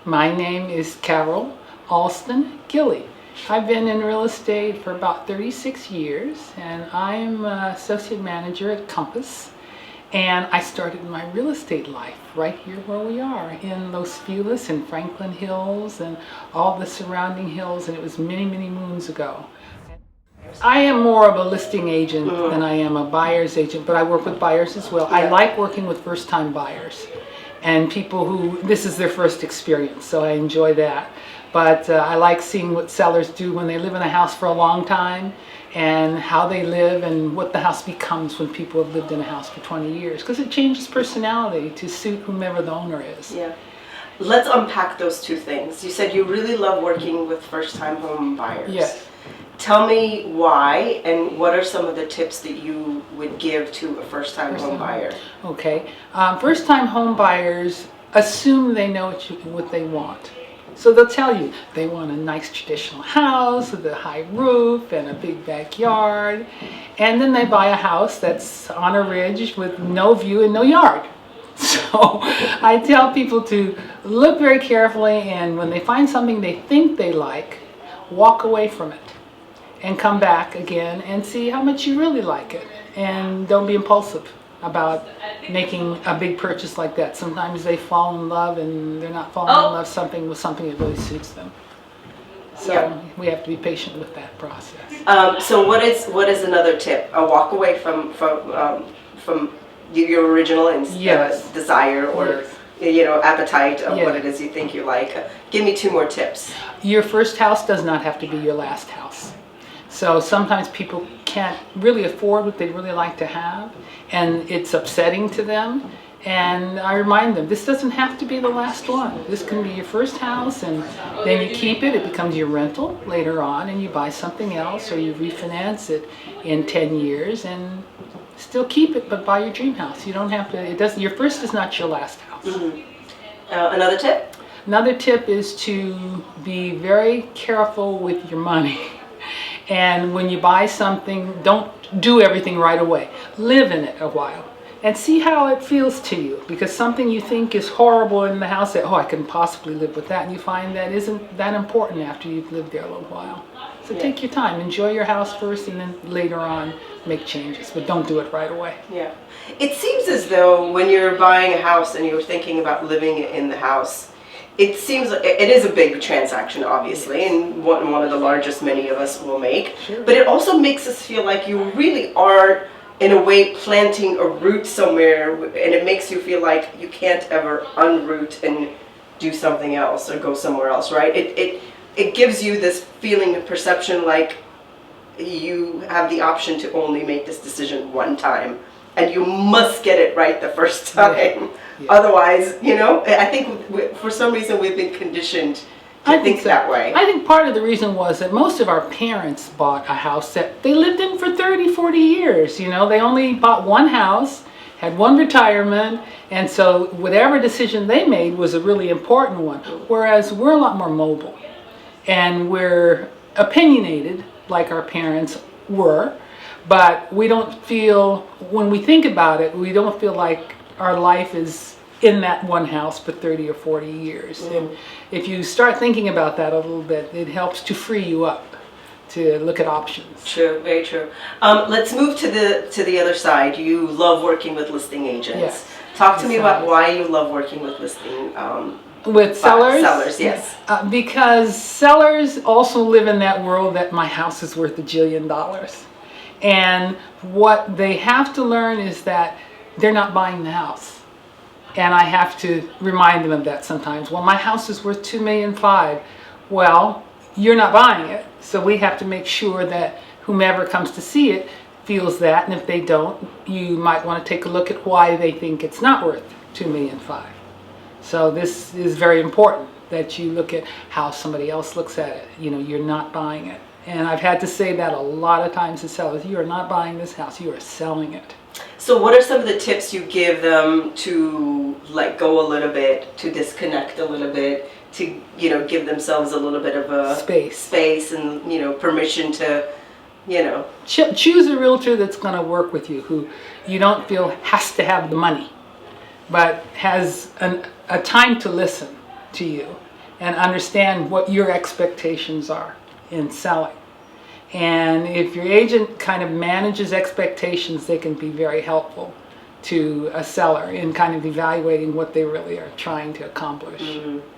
My name is Carol Alston Gilly. I've been in real estate for about 36 years, and I'm associate manager at Compass. And I started my real estate life right here where we are in Los Feliz and Franklin Hills and all the surrounding hills, and it was many, many moons ago. I am more of a listing agent than I am a buyer's agent, but I work with buyers as well. I like working with first-time buyers and people who this is their first experience, so I enjoy that. But I like seeing what sellers do when they live in a house for a long time and how they live and what the house becomes when people have lived in a house for 20 years, because it changes personality to suit whomever the owner is. Yeah. Let's unpack those two things. You said you really love working with first-time home buyers. Yes. Tell me why, and what are some of the tips that you would give to a first-time home buyer? Okay. First-time home buyers assume they know what they want. So they'll tell you they want a nice traditional house with a high roof and a big backyard. And then they buy a house that's on a ridge with no view and no yard. So I tell people to look very carefully, and when they find something they think they like, walk away from it and come back again and see how much you really like it. And don't be impulsive about making a big purchase like that. Sometimes they fall in love and they're not falling in love with something that really suits them. So we have to be patient with that process. So what is another tip? A walk away from your original desire or appetite of what it is you think you like. Give me two more tips. Your first house does not have to be your last house. So sometimes people can't really afford what they really like to have, and it's upsetting to them. And I remind them, this doesn't have to be the last one. This can be your first house, and then you keep it. It becomes your rental later on, and you buy something else, or you refinance it in 10 years, and still keep it, but buy your dream house. You don't have to. It doesn't. Your first is not your last house. Another tip? Another tip is to be very careful with your money. And when you buy something, don't do everything right away. Live in it a while and see how it feels to you. Because something you think is horrible in the house, that, I can possibly live with that, and you find that isn't that important after you've lived there a little while. So take your time, enjoy your house first, and then later on make changes, but don't do it right away. Yeah. It seems as though when you're buying a house and you're thinking about living in the house, it seems like it is a big transaction, obviously, and one of the largest many of us will make. Sure. But it also makes us feel like you really are, in a way, planting a root somewhere, and it makes you feel like you can't ever unroot and do something else or go somewhere else, right? It gives you this feeling of perception like you have the option to only make this decision one time, and you must get it right the first time. Yeah. Otherwise, I think for some reason we've been conditioned to think that way. I think part of the reason was that most of our parents bought a house that they lived in for 30, 40 years. They only bought one house, had one retirement, and so whatever decision they made was a really important one. Whereas we're a lot more mobile, and we're opinionated like our parents were, but we don't feel, when we think about it, we don't feel like our life is in that one house for 30 or 40 years. And if you start thinking about that a little bit, it helps to free you up to look at options. True, very true. Let's move to the other side. You love working with listing agents. Yes. Talk to me about why you love working with listing with sellers? Sellers, yes. Because sellers also live in that world that my house is worth $1 jillion. And what they have to learn is that they're not buying the house. And I have to remind them of that sometimes. Well, my house is worth $2.5 million. Well, you're not buying it. So we have to make sure that whomever comes to see it feels that. And if they don't, you might want to take a look at why they think it's not worth $2.5 million. So this is very important, that you look at how somebody else looks at it. You're not buying it. And I've had to say that a lot of times to sellers. You are not buying this house, you are selling it. So what are some of the tips you give them to let go a little bit, to disconnect a little bit, to give themselves a little bit of a space and permission to choose a realtor that's going to work with you, who you don't feel has to have the money, but has a time to listen to you and understand what your expectations are in selling. And if your agent kind of manages expectations, they can be very helpful to a seller in kind of evaluating what they really are trying to accomplish. Mm-hmm.